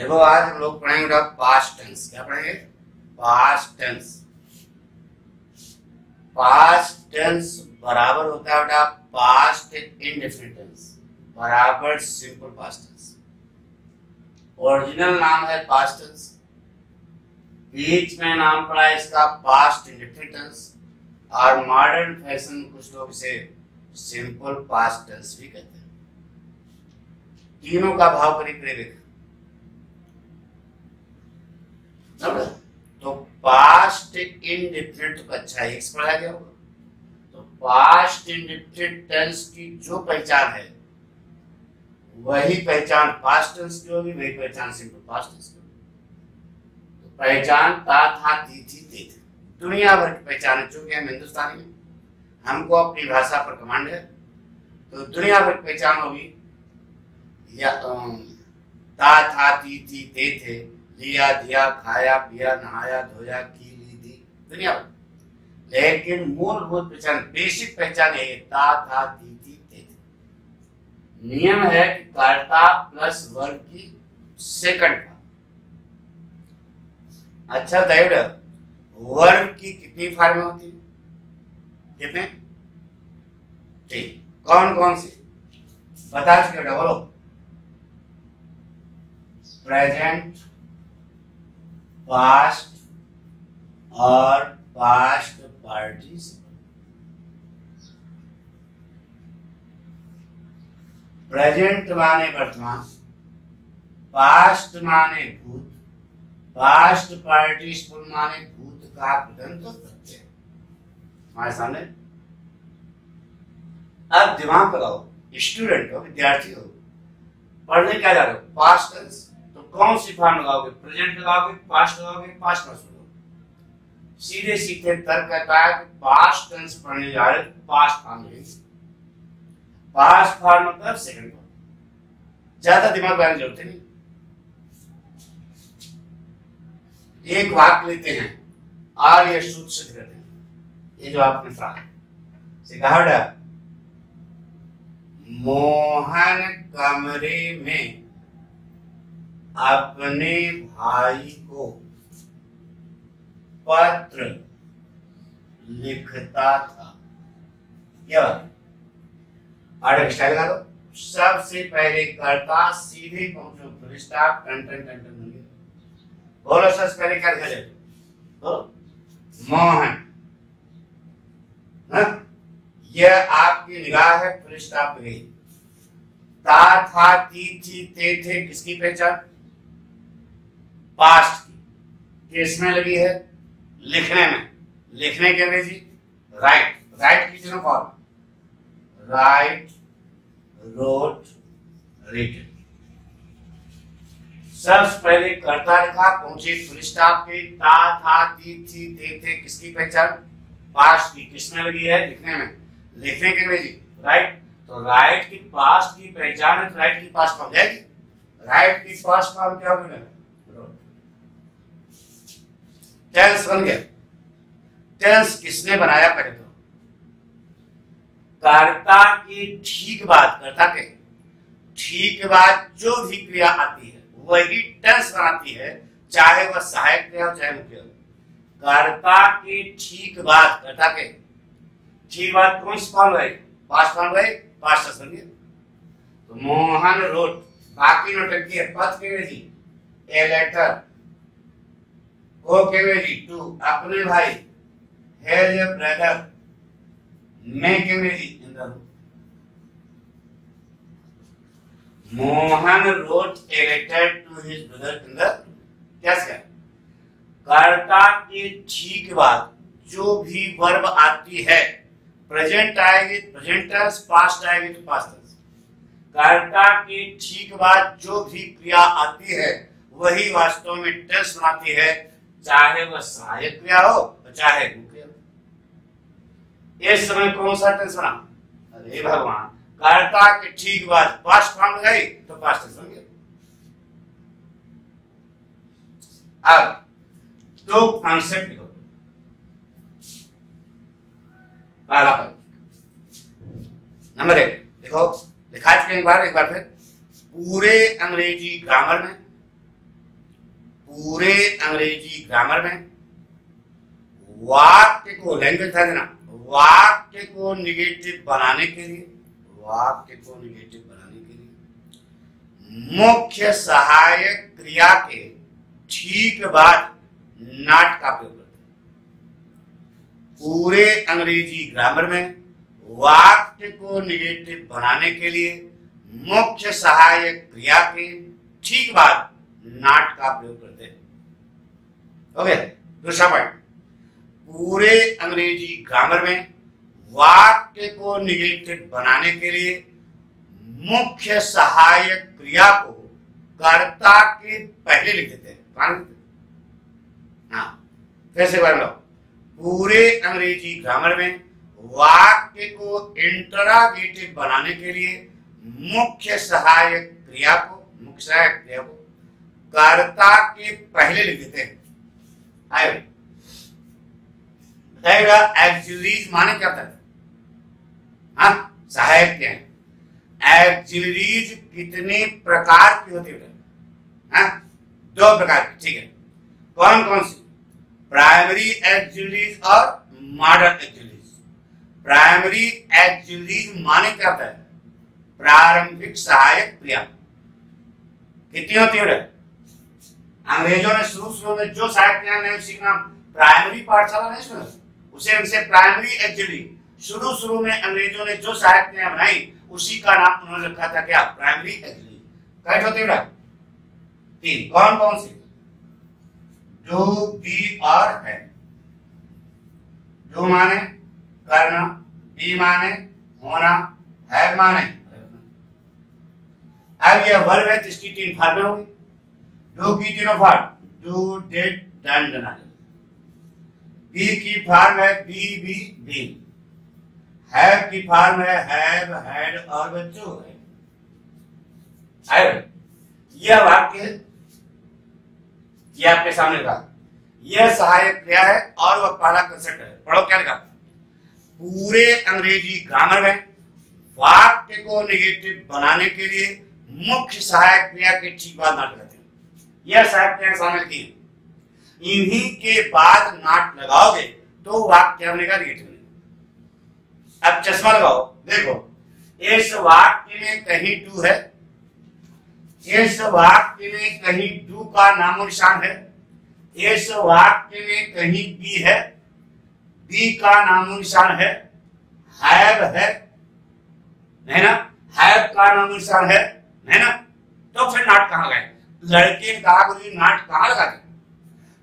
देखो आज हम लोग पढ़ेंगे पास्ट टेंस। क्या पढ़ेंगे? Past tense. पास्ट टेंस बराबर होता है बेटा पास्ट इंडेफिनिट टेंस बराबर सिंपल पास्ट टेंस। ओरिजिनल नाम है पास्ट टेंस, बीच में नाम पड़ा है इसका पास्ट इंडेफिनिट टेंस, और मॉडर्न फैशन में कुछ लोग इसे सिंपल पास्ट टेंस भी कहते हैं। तीनों का भाव करीब करीब। तो पास्ट इंडेफिनिट तो अच्छा है, एक्स पढ़ा गया होगा। तो पास्ट इंडेफिनिट टेंस की जो पहचान है वही पहचान पास्ट टेंस की होगी, वही पहचान सिंपल पास्ट टेंस की होगी। तो पहचान ता था ती थी ते थे, दुनिया भर की पहचान है। चूंकि हम हिंदुस्तानी में, हमको अपनी भाषा पर कमांड है, तो दुनिया भर की पहचान होगी या ता था ती थी ते थे, लिया दिया खाया पिया नहाया धोया की ली दी, दुनिया भर। लेकिन मूलभूत पहचान बेसिक पहचान है ता था ती थी ते थे। नियम है कि कर्ता प्लस वर्ब की सेकंड फॉर्म। अच्छा दैट वर्ब की कितनी फॉर्म होती है? कितने? ठीक। कौन कौन सी बता चुके बेटा, बोलो। प्रेजेंट, पास्ट और पास्ट पार्टिसिपल। प्रेजेंट माने वर्तमान, पास्ट माने भूत, पास्ट पार्टिसिपल माने भूत का कृदंत प्रत्यय। हमारे सामने अब दिमाग लगाओ, स्टूडेंट हो, विद्यार्थी हो, पढ़ने क्या जा रहे हो? Past tense. तो कौन सी फॉर्म लगाओगे? प्रेजेंट लगाओगे, पास्ट लगाओगे, पास्ट पर्सन लगाओगे? सीधे सीधे तर्क कहता है कि पास्ट टेंस पढ़ने जा रहे हो तो पास्ट फॉर्म लेंगे। पास्ट फॉर्म मतलब सेकंड फॉर्म। ज्यादा दिमाग लगाने की जरूरत नहीं। एक वाक्य लेते हैं और ये शुद्ध सिद्ध करते हैं। ये जो आपने पढ़ा सिखावड़ा, मोहन कमरे में अपने भाई को पत्र लिखता था। क्या बात? स्टाइल लगा दो। सबसे पहले कर्ता, सीधे पहुंचो, फुल स्टॉप, कंटेंट बन गया। बोलो सबसे पहले क्या लिखा जाए? बोलो मोहन। यह आपकी निगाह है, फुल स्टॉप पे गई। ता था ती थी ते थे किसकी पहचान? पास्ट की। किसमें लगी है? लिखने में। लिखने के अंग्रेजी राइट। राइट की तीनों फॉर्म, राइट, रोट, रिटन। सबसे पहले कर्ता लिखा, पहुंचे फुल स्टॉप पे। ता था ती थी ते थे किसकी पहचान? पास्ट की। किसमें लगी है? लिखने में। लिखने के अंग्रेजी राइट। तो राइट की पास्ट की पहचान है, तो राइट की पास्ट फॉर्म जाएगी। राइट की पास्ट फॉर्म क्या होगी? टेंस बन गया। टेंस किसने बनाया? पहले तो कर्ता की ठीक बाद, कर्ता के ठीक बाद जो भी क्रिया आती है वही टेंस बनाती है, चाहे वह सहायक क्रिया हो चाहे मुख्य हो। कर्ता की ठीक बाद, कर्ता के ठीक बाद कौन सी फॉर्म है? पास्ट फॉर्म है, पास्ट टेंस बन गया। तो मोहन रोट, बाकी नोटंकी है। पथ के अंग्रेजी ए लेटर, को के अंग्रेजी टू, अपने भाई, हैज ए ब्रदर, मैं के Angrezi in the room. Mohan wrote a letter to his brother in the room. कैसे? कर्ता के ठीक बाद जो भी वर्ब आती है, प्रेजेंट आएगी प्रेजेंट टेंस, पास्ट आएगी तो पास्ट टेंस। कर्ता के ठीक बाद जो भी क्रिया आती है वही वास्तव में टेंस बनाती है, चाहे वह सहायक क्रिया हो चाहे मुख्य हो। इस समय कौन सा टेंस बना? अरे भगवान, कर्ता के ठीक बाद पास्ट फॉर्म लगाई तो पास्ट टेंस बन गया। अब दो कॉन्सेप्ट लिखो। पहला नंबर 1 देखो, लिखा चुके एक बार फिर। पूरे अंग्रेजी ग्रामर में पूरे अंग्रेजी ग्रामर में वाक्य को, लैंग्वेज था देना, वाक्य को निगेटिव बनाने के लिए, वाक्य को निगेटिव बनाने के लिए मुख्य सहायक क्रिया के ठीक बाद नॉट का प्रयोग करते हैं। पूरे अंग्रेजी ग्रामर में वाक्य को निगेटिव बनाने के लिए मुख्य सहायक क्रिया के ठीक बाद नॉट का प्रयोग करते हैं। ओके, दूसरा पॉइंट, पूरे अंग्रेजी ग्रामर में वाक्य को निगेटिव बनाने के लिए मुख्य सहायक क्रिया को कर्ता के पहले लिख देते हैं। हाँ, फिर से बोलो, पूरे अंग्रेजी ग्रामर में वाक्य को इंटरोगेटिव बनाने के लिए मुख्य सहायक क्रिया को कर्ता के पहले लिख देते हैं। आए बताइएगा, एक्सिलरीज माने क्या होता है? हाँ, सहायक क्या है? एक्सिलरीज कितने प्रकार की होती है? हाँ, 2 प्रकार की, ठीक है। कौन कौन सी? प्राइमरी एक्सिलरीज और मॉडर्न एक्सिलरीज। प्राइमरी एक्सिलरीज माने क्या होता है? प्रारंभिक सहायक क्रिया। कितनी होती है? अंग्रेजों ने शुरू में जो सहायक क्रिया नहीं सीखना, प्राइमरी पाठशाला नहीं सुना, उसे प्राइमरी एक्सिलरी। शुरू में अंग्रेजों ने जो सहायक क्रिया बनाई उसी का नाम उन्होंने रखा था क्या? Primary axillary. कैसे होती है? 3। कौन कौन सी? डू, बी और है। डू माने करना, बी माने होना, है माने। अब यह वर्ब है जिसकी 3 फॉर्में होंगी। डू की 3 फॉर्म, डू, डिड, डन, डना। बी की फॉर्म है बी, बी, बीन। हैव की फॉर्म है हैव, हैड और बच्चों है। यह वाक्य है, यह आपके सामने का, यह सहायक क्रिया है और वह पहला कंसेप्ट है। पढ़ो क्या लिखा? पूरे अंग्रेजी ग्रामर में वाक्य को नेगेटिव बनाने के लिए मुख्य सहायक क्रिया के ठीक बाद नॉट लगाते हैं। यह सहायक क्रिया सामने की, इन्हीं के बाद नॉट लगाओगे तो वाक्य बनेगा नेगेटिव। अब चश्मा लगाओ, देखो इस वाक्य में कहीं डू है, इस वाक्य में कहीं डू का नामो निशान है, इस वाक्य में कहीं बी है, बी का नामो निशान है, हैव है, नहीं ना? हैव का नामो निशान है, नहीं ना? तो फिर नॉट कहां गए? लड़के ने कहा गुरुजी नॉट कहां लगा दे?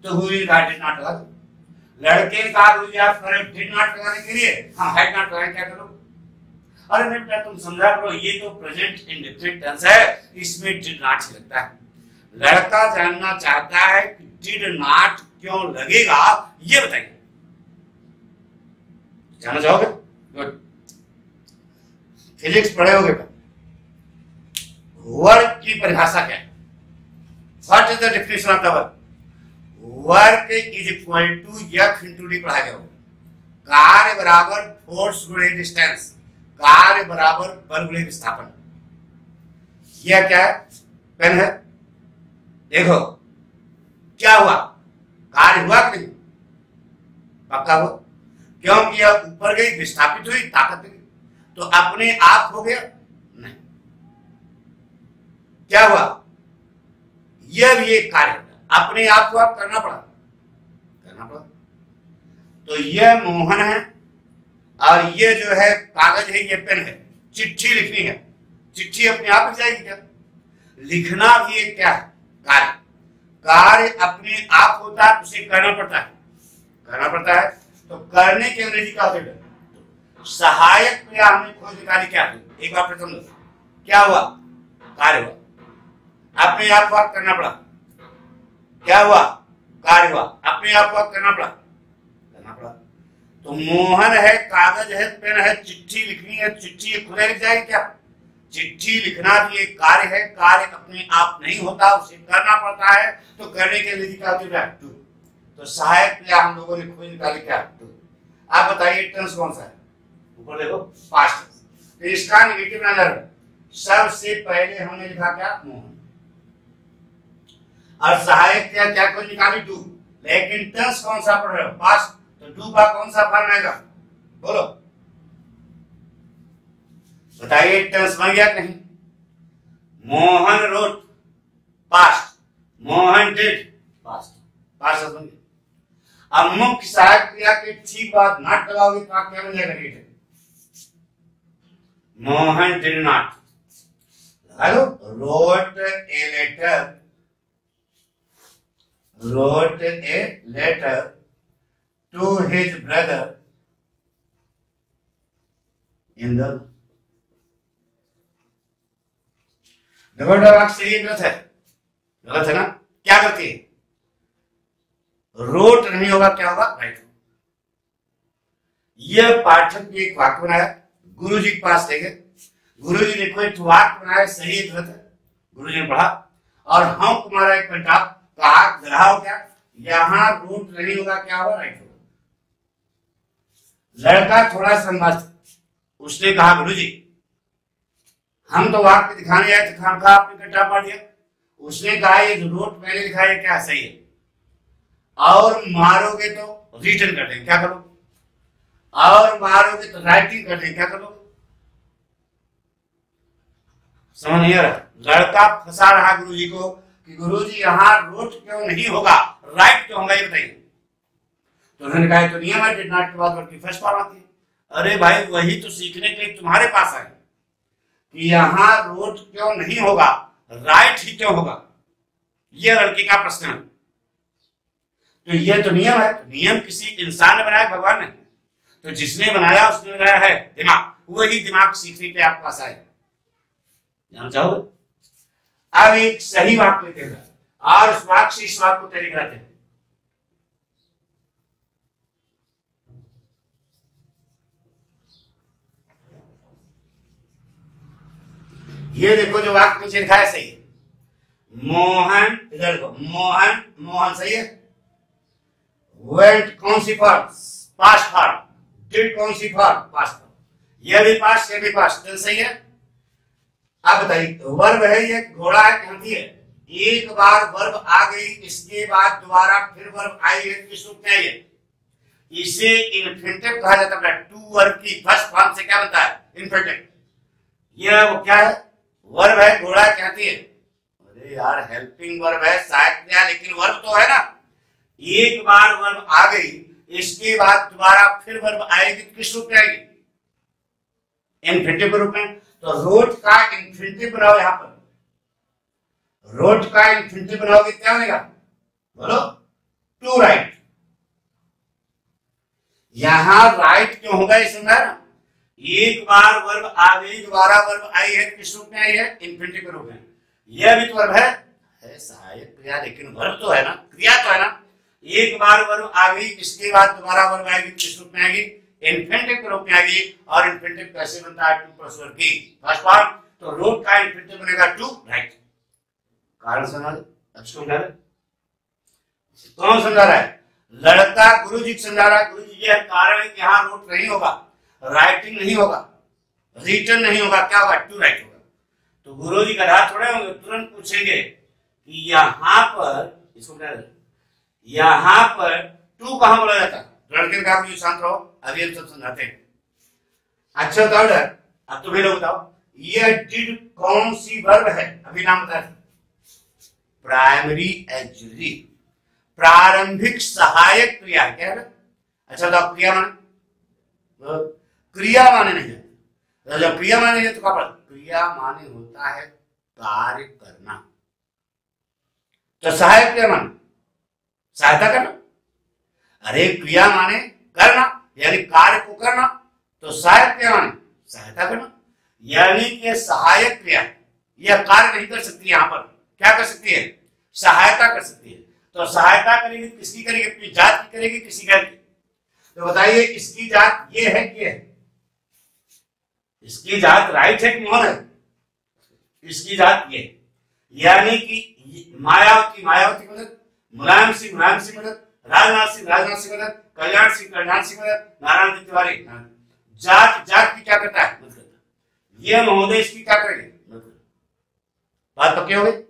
तो गुरुजी ने कहा डिड नॉट लगा दो। लड़के ने कहा गुरुजी आप डिड नॉट लगाने के लिए हम हैड नॉट लगाएं, क्या करो? अरे नहीं बेटा तुम समझा करो, ये तो प्रेजेंट इंडेफिनिट टेंस है, इसमें डिड नॉट से लगता है। लड़का जानना चाहता है कि डिड नॉट क्यों लगेगा, ये बताइए। जानना चाहोगे? गुड, फिजिक्स पढ़े होगे। वर्क की परिभाषा क्या है? What is the definition of the work? Work is equal to F into D पढ़ा गया होगा। कार्य बराबर फोर्स गुणे डिस्टेंस, कार्य बराबर बल गुणे विस्थापन। यह क्या है? पेन है, देखो क्या हुआ? कार्य हुआ कि नहीं? पक्का हुआ, क्योंकि यह ऊपर गई, विस्थापित हुई, ताकत गई, तो अपने आप हो गया? नहीं। क्या हुआ? यह भी एक कार्य होता, अपने आप को आप करना पड़ा। तो यह मोहन है और ये जो है कागज है, ये पेन है, चिट्ठी लिखनी है, चिट्ठी अपने आप लिख जाएगी क्या? लिखना भी एक क्या है? कार्य। कार्य अपने आप होता है, उसे करना पड़ता है, करना पड़ता है। तो करने के अंग्रेजी क्या होता है? सहायक क्रिया हमने खोज निकाली, क्या थी? एक बार फिर समझो, क्या हुआ? कार्य हुआ, अपने आप को करना पड़ा। क्या हुआ? कार्य हुआ, अपने आप को करना पड़ा, करना पड़ा। तो मोहन है, कागज है, पेन है, चिट्ठी लिखनी है, चिट्ठी खुद लिख जाएगी क्या? चिट्ठी लिखना भी एक कार्य है, कार्य अपने आप नहीं होता, उसे करना पड़ता है। तो करने के लिए क्या होती है? टू। तो सहायक क्रिया हम लोगों ने खोज निकाली, क्या? टू। आप बताइए टेंस कौन सा है? ऊपर देखो, पास्ट टेंस। तो इसका नेगेटिव नजर सबसे पहले हमने लिखा क्या? मोहन। और सहायक क्रिया क्या कोई निकाली डू, लेकिन टेंस कौन सा पढ़ रहे हो पास्ट, तो डू का कौन सा फॉर्म आएगा बोलो बताइए। टेंस बन गया नहीं? Mohan wrote past, Mohan did past, past बन गया। अब मुख्य सहायक क्रिया के ठीक बाद नॉट लगाओगे तो आप क्या बन जाएगा negative. Mohan did not, hello wrote a letter, wrote a letter to his brother in the, वाक्य सही गलत है? गलत है ना? क्या करती है? रोट नहीं होगा, क्या होगा? राइट। यह पाठक ने एक वाक्य बनाया, गुरुजी के पास ले गए, गुरुजी ने कोई वाक्य बनाया, सही गलत है, गुरुजी ने पढ़ा और हम तुम्हारा एक घंटा कहा ग्राह क्या, यहां रूट नहीं होगा, क्या होगा? राइट होगा। लड़का थोड़ा समझ, उसने कहा गुरुजी हम तो वाक्य दिखाने आए थे, खामखा आपने कट्टा पा दिया। उसने कहा ये जो रूट मैंने दिखाया क्या सही है, और मारोगे तो रिटर्न कर देंगे, क्या करो? और मारोगे तो राइटिंग कर देंगे, क्या करो? समझ नहीं आ रहा? लड़का फंसा रहा गुरुजी को कि गुरुजी यहाँ रोट क्यों नहीं होगा, राइट क्यों होगा, ये बताइए। तो उन्होंने कहा तो नियम है, डिड नॉट के बाद वर्ब की फर्स्ट फॉर्म आती है। अरे भाई वही तो सीखने के लिए तुम्हारे पास आए कि यहाँ रोट क्यों नहीं होगा, राइट ही क्यों होगा, ये लड़के का प्रश्न है। तो ये तो नियम है, तो नियम किसी इंसान ने बनाया, भगवान ने? तो जिसने बनाया उसने बनाया है दिमाग, वही दिमाग सीखने के लिए आपके पास आए। जानना चाहोगे? अब एक सही वाक्य लेते हैं और उस वाक्य से इस वाक्य को तैयारी कराते हैं। ये देखो जो वाक्य नीचे लिखा है सही है। मोहन, इधर देखो, मोहन, मोहन सही है। वेंट कौन सी फॉर्म? Past form. डिड कौन सी फॉर्म? Past form. यह भी पास्ट, यह भी पास्ट, सही है। अब बताइए वर्ब है, ये घोड़ा है, कहती है एक बार वर्ब आ गई, इसके बाद दोबारा फिर वर्ब आई है, किस रूप में आई है? इसे इन्फिनिटिव कहा जाता है। टू वर्ब की फर्स्ट फॉर्म से क्या बनता है? इन्फिनिटिव। यह वो क्या है? वर्ब है, घोड़ा है, कहती है। अरे यार हेल्पिंग वर्ब है, सहायक क्रिया, लेकिन वर्ब तो है ना। एक बार वर्ब आ गई, इसके बाद दोबारा फिर वर्ब आएगी, किस रूप में आएगी? इन्फिनिटिव के रूप में। तो रोट का इन्फिनिटिव बनाओ, यहां पर रोट का इन्फिनिटिव बनाओगे क्या बनेगा बोलो? To right. यहां राइट क्यों होगा ये समझा ना? एक बार वर्ब आ गई, दोबारा वर्ब आई है, किस रूप में आई है? इन्फिनिटिव के रूप में। यह भी तो वर्ब है सहायक क्रिया, लेकिन वर्ब तो है ना, क्रिया तो है ना। एक बार वर्ब आ गई, इसके बाद दोबारा वर्ब आएगी, किस रूप में आएगी? इन्फिनिटिव के रूप में आएगी। और इन्फिनिटिव कैसे बनता है? टू प्लस वर्ब की फर्स्ट फॉर्म। तो रोट का इन्फिनिटिव बनेगा टू राइट। कारण समझ? अच्छा समझा रहे? कौन समझा रहा है? लड़का गुरुजी समझा रहा है। गुरुजी ये कारण है कि यहाँ रोट नहीं होगा, राइटिंग नहीं होगा, रिटर्न नहीं होगा, क्या होगा? टू राइट होगा। तो गुरुजी का राह थोड़े होंगे, तुरंत पूछेंगे कि यहाँ पर, इसको क्या यहाँ पर टू कहां बोला जाता? लड़के का आप शांत रहो, अभी हम सब समझाते हैं। अच्छा तो अब तुम्हें लोग बताओ, ये डिड कौन सी वर्ब है? अभी नाम बता रहे। प्राइमरी एक्सिलरी, प्रारंभिक सहायक क्रिया है। क्या है? अच्छा तो क्रिया माने, क्रिया माने नहीं है। तो जब क्रिया माने नहीं है तो क्या पढ़ा? क्रिया माने होता है कार्य करना। तो सहायक क्रिया माने सहायता करना। अरे क्रिया माने करना, यानी कार्य को करना। तो सहायक क्रिया माने सहायता करना, यानी कि सहायक क्रिया यह कार्य नहीं कर सकती, यहां पर क्या कर सकती है? सहायता कर सकती है। तो सहायता करेगी, किसकी करेगी? अपनी जात की करेगी, किसी का? तो बताइए इसकी जात ये है कि है? इसकी जात राइट है कि मोहन है? इसकी जात ये, यानी कि मायावती, मायावती मदद, मुलायम सिंह, मुलायम सिंह मदद, राजनाथ सिंह, राजनाथ सिंह मदद, कल्याण सिंह, कल्याण सिंह मदद, नारायण तिवारी। जात, जात की क्या करता है? मदद करता है। ये महोदय इसकी क्या करेंगे? मदद। बात पक्की हो गई?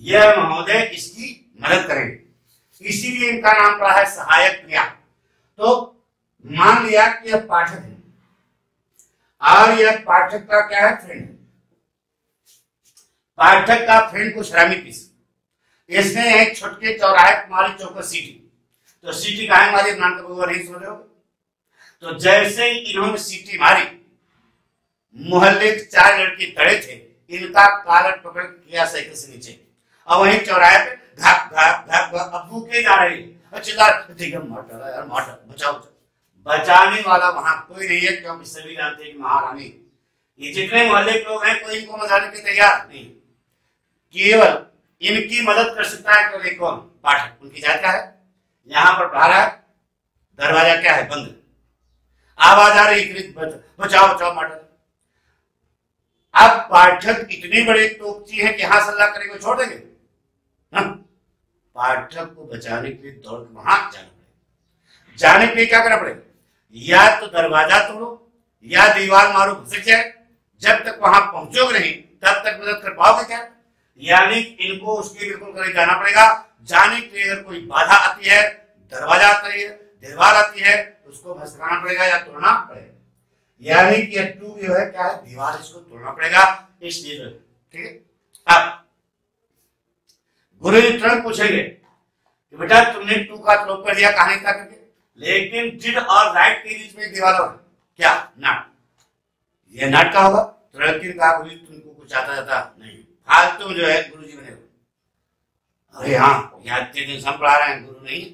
यह महोदय इसकी मदद करेंगे, इसीलिए इनका नाम पड़ा है सहायक क्रिया। तो मान लिया कि यह पाठक है और यह पाठक का क्या है, फ्रेंड है। पाठक का फ्रेंड कुछ श्रमिक इसने एक छोटे चौराहे पर मारी चौकर सीटी, तो सीटी काहे मारी नाम का नहीं समझो। तो जैसे ही इन्होंने सीटी मारी, मोहल्ले के 4 लड़के खड़े थे, इनका कॉलर पकड़ किया साइकिल से नीचे, और वहीं चौराहे पे घाप घाप घाप अब भूखे जा रहे हैं, चिल्ला यार मार बचाओ। बचाने वाला वहां कोई नहीं है, क्योंकि सभी जानते हैं कि महारानी, ये जितने मोहल्ले के लोग हैं कोई इनको बचाने के तैयार नहीं, केवल इनकी मदद कर सकता है केवल कौन, पाठक। उनकी जात क्या है, यहाँ पर पढ़ा है, दरवाजा क्या है, बंद, आवाज आ रही बचाओ बचाओ मार। अब पाठक इतने बड़े टोकची हैं कि यहां सल्ला करेंगे छोड़ देंगे, पाठक को बचाने के लिए दौड़ वहां जाना पड़ेगा। जाने के लिए क्या करना पड़ेगा, या तो दरवाजा तोड़ो या दीवार मारो घुसक जाए, जब तक वहां पहुंचोगे नहीं तब तक मदद कर पाओगे क्या। यानी इनको उसके बिल्कुल करीब जाना पड़ेगा। जाने के लिए अगर कोई बाधा आती है, दरवाजा आता है, दीवार आती है, उसको भसकाना पड़ेगा या तोड़ना पड़ेगा। यानी कि टू जो है क्या है, दीवार, इसको तोड़ना पड़ेगा, इसलिए जो है ठीक है। अब गुरु जी तुरंत पूछेंगे कि बेटा तुमने टू का श्लोक कर दिया कहानी का करके, लेकिन डिड और राइट के बीच में दीवार और क्या, नॉट, ये नॉट का होगा। तुरंत कहा गुरु तुमको कुछ आता जाता नहीं, फालतू जो है गुरु जी बने। अरे हाँ यहाँ इतने दिन हम पढ़ा रहे हैं, गुरु नहीं।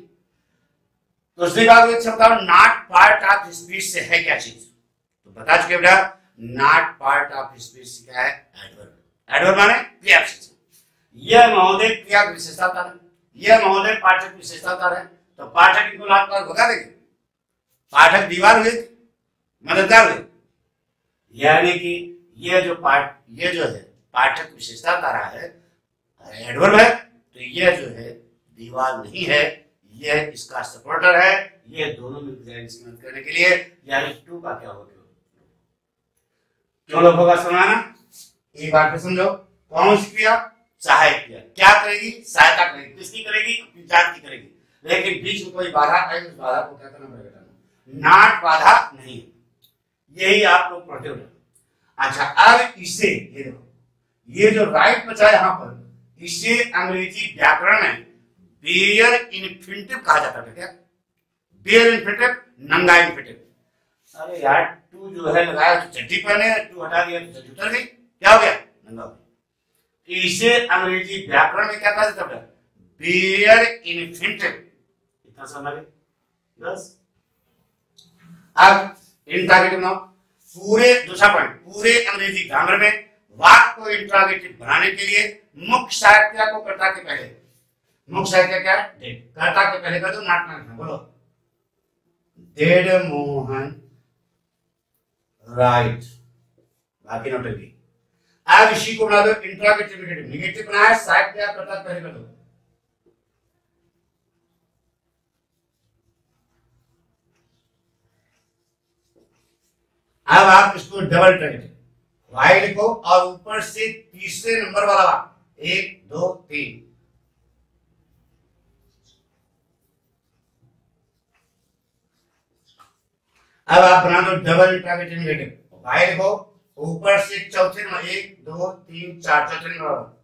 तो उसने कहा नॉट पार्ट ऑफ स्पीच से है क्या चीज, तो बता चुके बेटा, नॉट पार्ट ऑफ स्पीच क्या है, एडवर्ब। एडवर्ब माने क्रिया विशेषण। यह महोदय क्रिया की विशेषता बता रहे, यह महोदय पाठक की विशेषता बता रहे। तो पाठक इनको लात पार भगा देंगे, पाठक दीवार हुए, मददगार हुए। यानी कि यह जो है पाठक विशेषता बता रहा है, एडवर्ब है, तो यह जो है दीवार नहीं है, यह इसका सपोर्टर है। ये दोनों मिलकर इसकी मदद करने के लिए, यानी टू का क्या होगा, क्यों लोग होगा समझाना। एक बार फिर समझो, कौन सी क्रिया, सहायक क्रिया। क्या करेगी, सहायता करेगी, किसकी करेगी, अपनी जात की करेगी। लेकिन बीच में कोई बाधा आए, उस बाधा को क्या करना पड़ेगा, नाट बाधा नहीं। यही आप लोग पढ़ते हो। अच्छा अब इसे ये देखो, ये जो राइट बचा है यहाँ पर, इसे अंग्रेजी व्याकरण में बेयर इन्फिनिटिव कहा जाता है। क्या बेयर इन्फिनिटिव, नंगा इन्फिनिटिव। अरे यार टू जो है लगाया तो चड्डी पहने, टू हटा दिया तो चड्डी उतर गई, क्या हो गया, नंगा हो गया। इसे अंग्रेजी व्याकरण में क्या कहा जाता है, बेयर इन्फिनिटिव। इतना समझ गए बस। अब इंट्रोगेटिव नाउन, पूरे दूसरा पॉइंट, पूरे अंग्रेजी ग्रामर में वाक्य को इंट्रोगेटिव बनाने के लिए मुख्य सहायता को कर्ता के पहले, मुख्य सहायता क्या है, डिड, कर्ता के पहले कर दो, नॉट में बोलो, डिड मोहन राइट, बाकी नोट भी। अब इसी को बना दो इंट्रोगेटिव नेगेटिव, नेगेटिव बनाया, सहायता कर्ता पहले कर दो। अब आप इसको डबल इंट्रोगेटिव, वाई लिखो और ऊपर से तीसरे नंबर वाला 1 2 3। अब आप बना दो डबल इंट्रोगेटिव नेगेटिव, वाई लिखो ऊपर से चौथे नंबर 1 2 3 4, चौथे नंबर।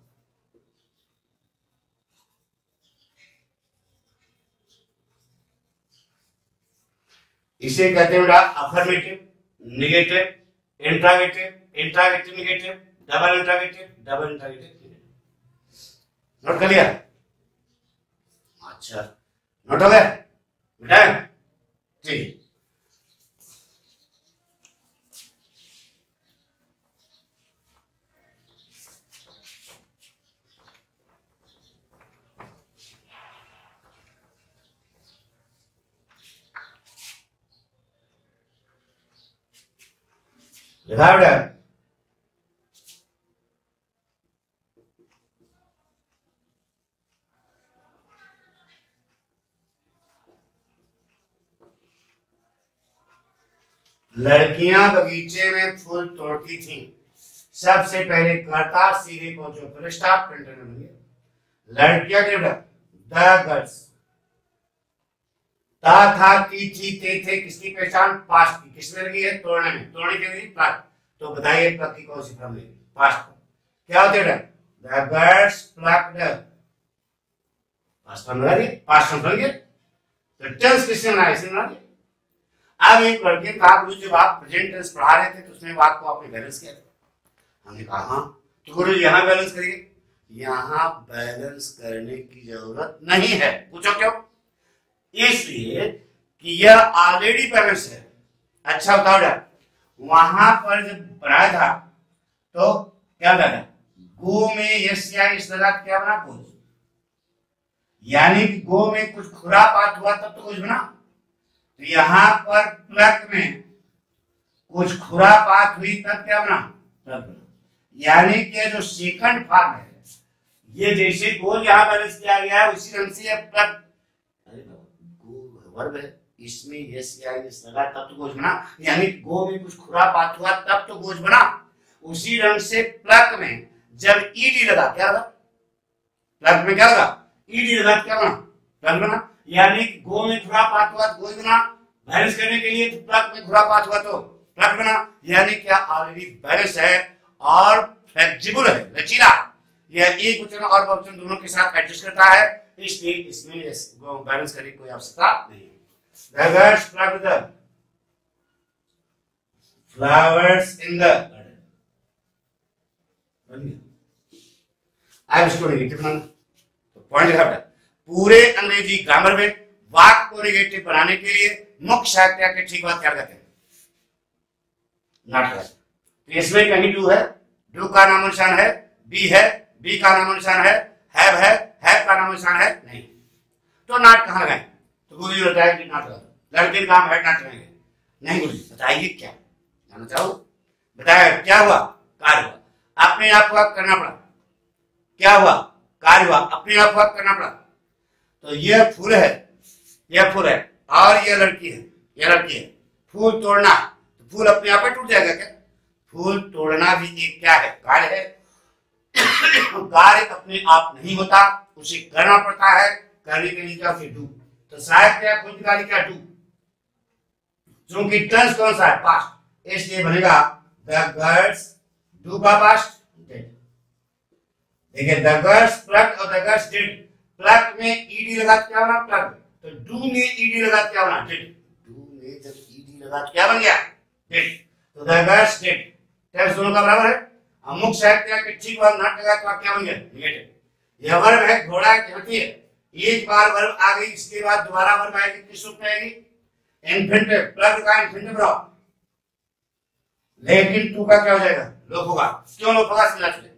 इसे कहते हैं बेटा affirmative, negative, interrogative, interrogative negative, double interrogative, double interrogative negative. Note कर लिया, अच्छा नोट हो गया बेटा, ठीक। लिखा बेटा, लड़कियां बगीचे में फूल तोड़ती थीं, सबसे पहले कर्ता सीधे पहुंचो, फुल स्टॉप, प्रिंटर में बन गया। लड़कियां थे बेटा, द गर्ल्स। ता था ती थी ते थे किसकी पहचान? पास्ट की। किसमें लगी है? तोड़ने में। तोड़ने के लिए प्लग। तो बताइए प्लग की कौन सी फॉर्म लेगी? पास्ट। क्या होता है? The girls plugged. Past form लगा दिए, पास्ट फॉर्म लगा दिए, तो टेंस किसने बनाया? इसने बना दिया। अब एक लड़के का जब आप प्रेजेंट टेंस पढ़ा रहे थे तो उसने बात को आपने बैलेंस किया था। हमने कहा हाँ, तो गुरु यहाँ बैलेंस करिए। यहाँ बैलेंस करने की जरूरत नहीं है। पूछो क्यों? इसलिए कि यह ऑलरेडी बैलेंस है। अच्छा बताओ यार, वहां पर जब बनाया था तो क्या बना? गो में यस या इस लगा क्या बना? गोज। यानी कि गो में कुछ खुरापात हुआ तब तो गोज बना। तो यहां पर प्लग में कुछ खुरापात हुई तब क्या बना? प्लग बना। यानी कि जो सेकंड फॉर्म है, ये जैसे गोज यहां बैलेंस किया गया है उसी ढंग से प्लग वर्ब है, इसमें यस या इस लगा तब तो गोज बना। यानी गो में कुछ खुरापात हुआ तब तो गोज बना। उसी रंग से प्लग में जब ईडी लगा क्या लगा? प्लग में क्या लगा? ईडी लगा क्या बना? प्लग बना। यानी गो में खुरापात हुआ तो गोज बना। बैलेंस करने के लिए तो प्लग में खुरापात हुआ तो प्लग बना। यानी क्या ऑलरेडी बैलेंस है और फ्लेक्सिबल है, लचीला। यह एक वचन और बहुवचन दोनों के साथ एडजस्ट करता है, इसलिए इसमें बैलेंस करने की कोई आवश्यकता नहीं है। The girls plucked the flowers in the garden. अब इसको नेगेटिव बनाना। तो पॉइंट लिखा बेटा, पूरे अंग्रेजी ग्रामर में वाक्य को नेगेटिव बनाने के लिए मुख्य साहित्य के ठीक बात क्या कहते हैं? Not right. तो इसमें कहीं डू है, डू का नामो निशान है, बी है, बी का नामो निशान है हैव का नामो निशान है नहीं। तो नॉट कहां लगाएं? तो गुरु जी बताया कि नॉट लगा। लड़के का काम है नॉट लगाएंगे नहीं। गुरु जी बताइए क्या जानना चाहो? बताया क्या हुआ? कार्य हुआ। अपने आप को करना पड़ा। क्या हुआ? कार्य हुआ। अपने आप को करना पड़ा। तो यह फूल है, यह फूल है और यह लड़की है, यह लड़की है। फूल तोड़ना, तो फूल अपने आप ही टूट जाएगा क्या? फूल तोड़ना भी एक क्या है? कार्य है। कार्य अपने आप नहीं होता, उसे करना पड़ता है। करने के लिए क्या? उसे डू। तो शायद क्या खुद निकाली क्या? डू। क्योंकि टेंस कौन सा है? पास्ट, इसलिए बनेगा द गर्ल्स। डू का पास्ट डिड। देखिए द गर्ल्स प्लग और द गर्ल्स डिड। प्लग में ईडी लगा क्या बना? प्लग। तो डू में ईडी लगा क्या बना? डिड। डू में जब ईडी लगा क्या बन गया? डिड। तो द गर्ल्स डिड। टेंस दोनों का बराबर है। मुख्य साहित्य के ठीक बाद नॉट लगा तो क्या बन गया? नेगेटिव। यह वर्ब है, घोड़ा कहती है। एक बार वर्ब आ गई, इसके बाद दोबारा वर्ब आएगी, किस रूप में आएगी? इन्फिनिटिव। प्लग का इन्फिनिटिव रहो, लेकिन टू का क्या हो जाएगा? लोप होगा। क्यों लोप होगा? समझा चले।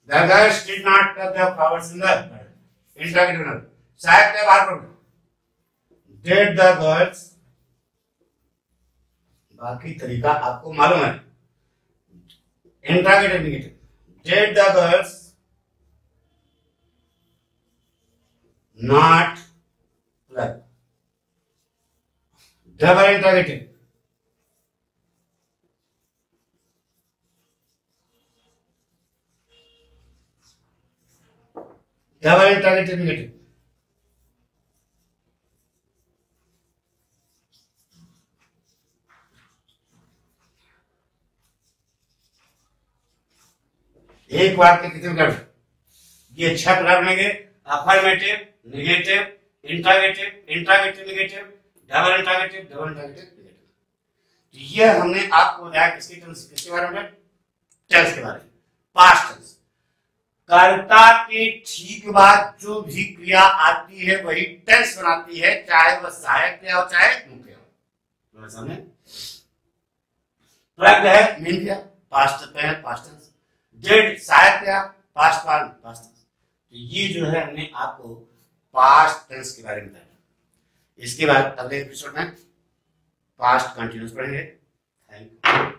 The girls did not pluck the flowers in the garden. Interrogative verb. साहित्य बाहर पढ़ो। Did the girls, बाकी तरीका आपको मालूम है। Interrogative negative. Did the girls not pluck? Double interrogative. Double interrogative negative. एक वाक्य कितने प्रकार? ये 6 प्रकार बनेंगे। Affirmative, negative, interrogative, interrogative negative, double interrogative, double interrogative negative. तो ये हमने आपको बताया किसके बारे में? टेंस के बारे में। Past tense. कर्ता के ठीक बाद जो भी क्रिया आती है वही टेंस बनाती है, चाहे वह सहायक क्रिया हो चाहे मुख्य हो। समझे? प्लग्ड है मेन क्रिया, पास्ट टेंस। डिड सहायक क्रिया, पास्ट फॉर्म पास्ट टेंस। तो ये जो है हमने आपको पास्ट टेंस के बारे में बताया। इसके बाद अगले एपिसोड में पास्ट कंटिन्यूस पढ़ेंगे। Thank you.